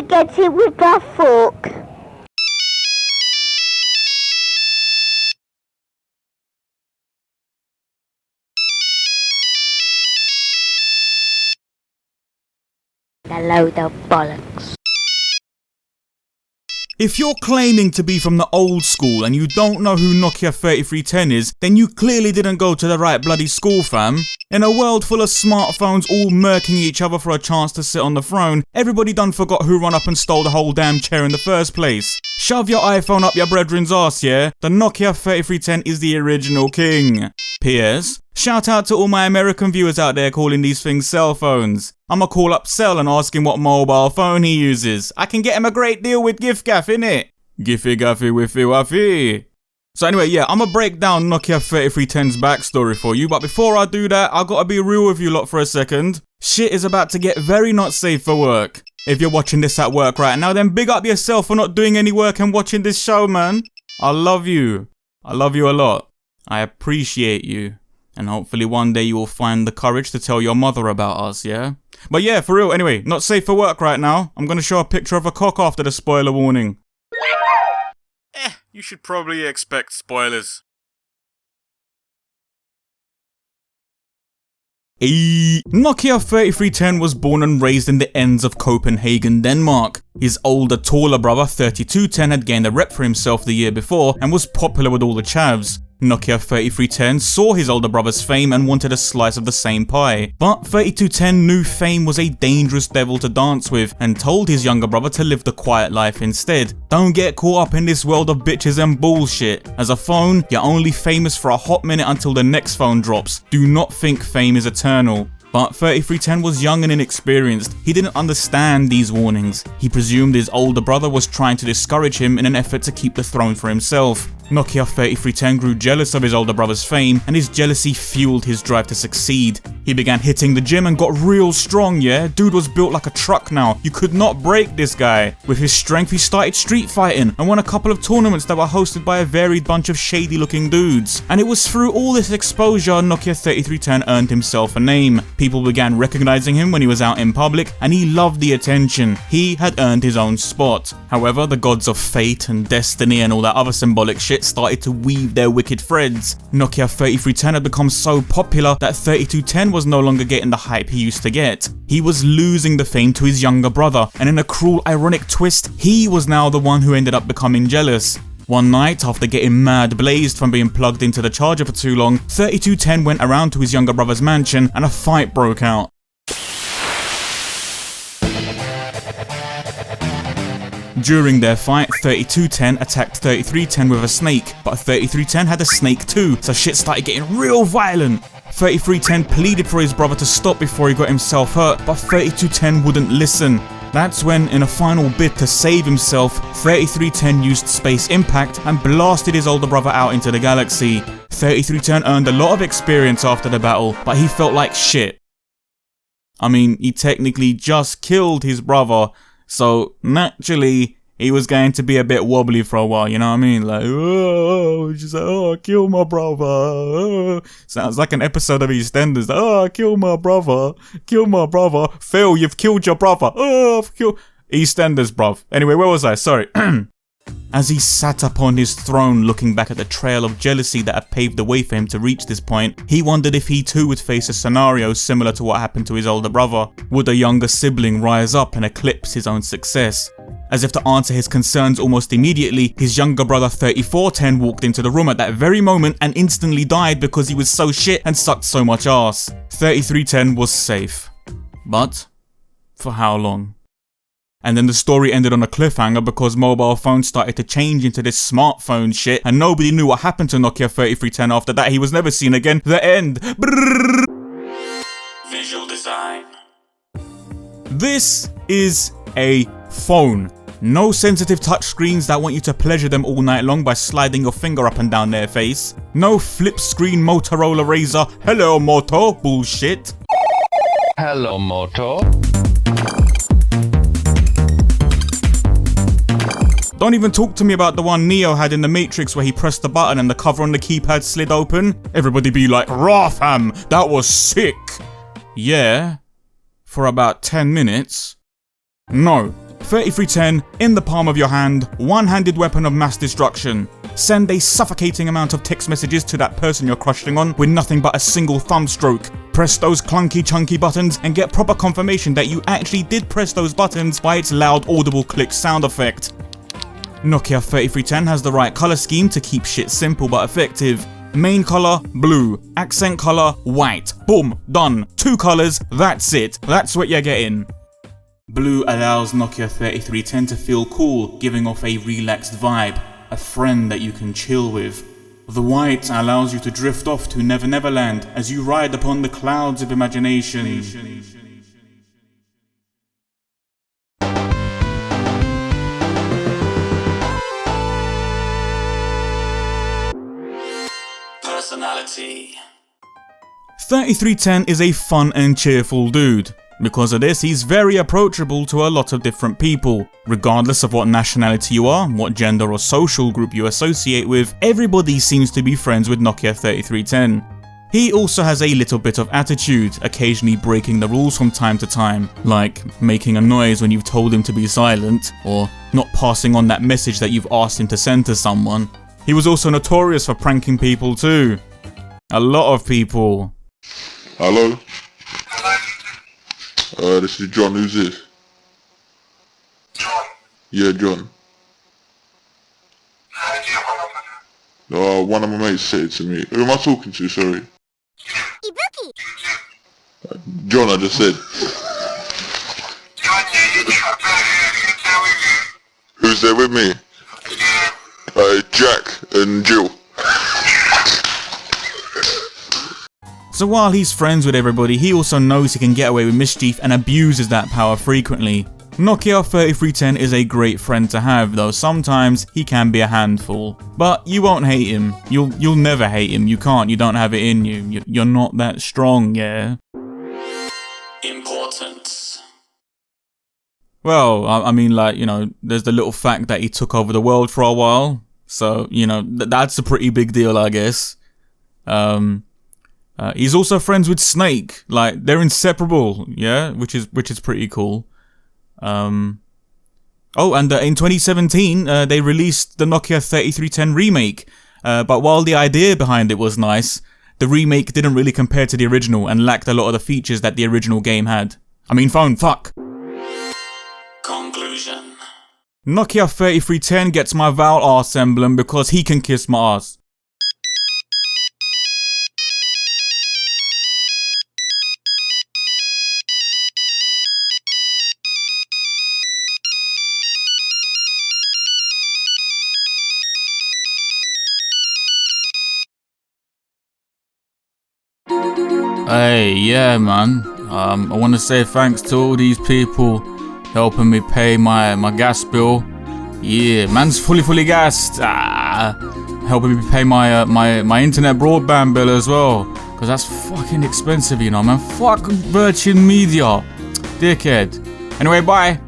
gotta get it with that fork. A load of bollocks. If you're claiming to be from the old school and you don't know who Nokia 3310 is, then you clearly didn't go to the right bloody school, fam. In a world full of smartphones all murking each other for a chance to sit on the throne, everybody done forgot who run up and stole the whole damn chair in the first place. Shove your iPhone up your brethren's arse, yeah? The Nokia 3310 is the original king. P.S. Shout out to all my American viewers out there calling these things cell phones. I'ma call up Cell and ask him what mobile phone he uses. I can get him a great deal with Gift Gaff, innit? Giffy Gaffy Wiffy Waffy. So anyway, yeah, I'ma break down Nokia 3310's backstory for you, but before I do that, I gotta be real with you lot for a second. Shit is about to get very not safe for work. If you're watching this at work right now, then big up yourself for not doing any work and watching this show, man. I love you. I love you a lot. I appreciate you. And hopefully one day you will find the courage to tell your mother about us, yeah? But yeah, for real, anyway, not safe for work right now. I'm gonna show a picture of a cock after the spoiler warning. You should probably expect spoilers. Nokia 3310 was born and raised in the ends of Copenhagen, Denmark. His older, taller brother 3210 had gained a rep for himself the year before and was popular with all the chavs. Nokia 3310 saw his older brother's fame and wanted a slice of the same pie. But 3210 knew fame was a dangerous devil to dance with and told his younger brother to live the quiet life instead. Don't get caught up in this world of bitches and bullshit. As a phone, you're only famous for a hot minute until the next phone drops. Do not think fame is eternal. But 3310 was young and inexperienced. He didn't understand these warnings. He presumed his older brother was trying to discourage him in an effort to keep the throne for himself. Nokia 3310 grew jealous of his older brother's fame, and his jealousy fueled his drive to succeed. He began hitting the gym and got real strong, yeah? Dude was built like a truck now. You could not break this guy. With his strength, he started street fighting and won a couple of tournaments that were hosted by a varied bunch of shady looking dudes. And it was through all this exposure Nokia 3310 earned himself a name. People began recognizing him when he was out in public, and he loved the attention. He had earned his own spot. However, the gods of fate and destiny and all that other symbolic shit started to weave their wicked threads. Nokia 3310 had become so popular that 3210 was no longer getting the hype he used to get. He was losing the fame to his younger brother, and in a cruel, ironic twist, he was now the one who ended up becoming jealous. One night, after getting mad blazed from being plugged into the charger for too long, 3210 went around to his younger brother's mansion and a fight broke out. During their fight, 3210 attacked 3310 with a snake, but 3310 had a snake too, so shit started getting real violent. 3310 pleaded for his brother to stop before he got himself hurt, but 3210 wouldn't listen. That's when, in a final bid to save himself, 3310 used Space Impact and blasted his older brother out into the galaxy. 3310 earned a lot of experience after the battle, but he felt like shit. I mean, he technically just killed his brother, so naturally, he was going to be a bit wobbly for a while, you know what I mean? Like, oh, just like, oh, kill my brother. Oh. Sounds like an episode of EastEnders. Oh, kill my brother. Kill my brother. Phil, you've killed your brother. Oh, I've killed... EastEnders, bruv. Anyway, where was I? Sorry. As he sat upon his throne looking back at the trail of jealousy that had paved the way for him to reach this point, he wondered if he too would face a scenario similar to what happened to his older brother. Would a younger sibling rise up and eclipse his own success? As if to answer his concerns almost immediately, his younger brother 3410 walked into the room at that very moment and instantly died because he was so shit and sucked so much ass. 3310 was safe. But for how long? And then the story ended on a cliffhanger because mobile phones started to change into this smartphone shit and nobody knew what happened to Nokia 3310 after that. He was never seen again. The end. Brrr. Visual design. This is a phone. No sensitive touchscreens that want you to pleasure them all night long by sliding your finger up and down their face. No flip screen Motorola Razr. Hello Moto bullshit. Hello Moto. Don't even talk to me about the one Neo had in the Matrix where he pressed the button and the cover on the keypad slid open. Everybody be like, "Raw fam, that was sick." Yeah, for about 10 minutes. No, 3310 in the palm of your hand, one-handed weapon of mass destruction. Send a suffocating amount of text messages to that person you're crushing on with nothing but a single thumb stroke. Press those clunky chunky buttons and get proper confirmation that you actually did press those buttons by its loud audible click sound effect. Nokia 3310 has the right colour scheme to keep shit simple but effective. Main colour, blue. Accent colour, white. Boom, done. 2 colours, that's it. That's what you're getting. Blue allows Nokia 3310 to feel cool, giving off a relaxed vibe. A friend that you can chill with. The white allows you to drift off to Never Never Land as you ride upon the clouds of imagination. Personality. 3310 is a fun and cheerful dude. Because of this, he's very approachable to a lot of different people. Regardless of what nationality you are, what gender or social group you associate with, everybody seems to be friends with Nokia 3310. He also has a little bit of attitude, occasionally breaking the rules from time to time, like making a noise when you've told him to be silent, or not passing on that message that you've asked him to send to someone. He was also notorious for pranking people too. A lot of people. Hello? This is John. Who's this? John. Yeah, John. One of my mates said it to me. Who am I talking to? Sorry. John, I just said. Who's there with me? Jack and Jill. So while he's friends with everybody, he also knows he can get away with mischief and abuses that power frequently. Nokia 3310 is a great friend to have, though sometimes he can be a handful. But you won't hate him. You'll never hate him. You can't. You don't have it in you. You're not that strong, yeah? Importance. Well, I mean, like, you know, there's the little fact that he took over the world for a while. So, you know, that's a pretty big deal, I guess. He's also friends with Snake, like they're inseparable, yeah, which is pretty cool. Oh, and in 2017, they released the Nokia 3310 remake. But while the idea behind it was nice, the remake didn't really compare to the original and lacked a lot of the features that the original game had. I mean, phone, fuck. Conclusion. Nokia 3310 gets my Val arse emblem because he can kiss my ass. Hey, yeah, man. I want to say thanks to all these people helping me pay my gas bill. Yeah, man's fully gassed. Helping me pay my internet broadband bill as well, cause that's fucking expensive, you know, man. Fuck Virgin Media, dickhead. Anyway, bye.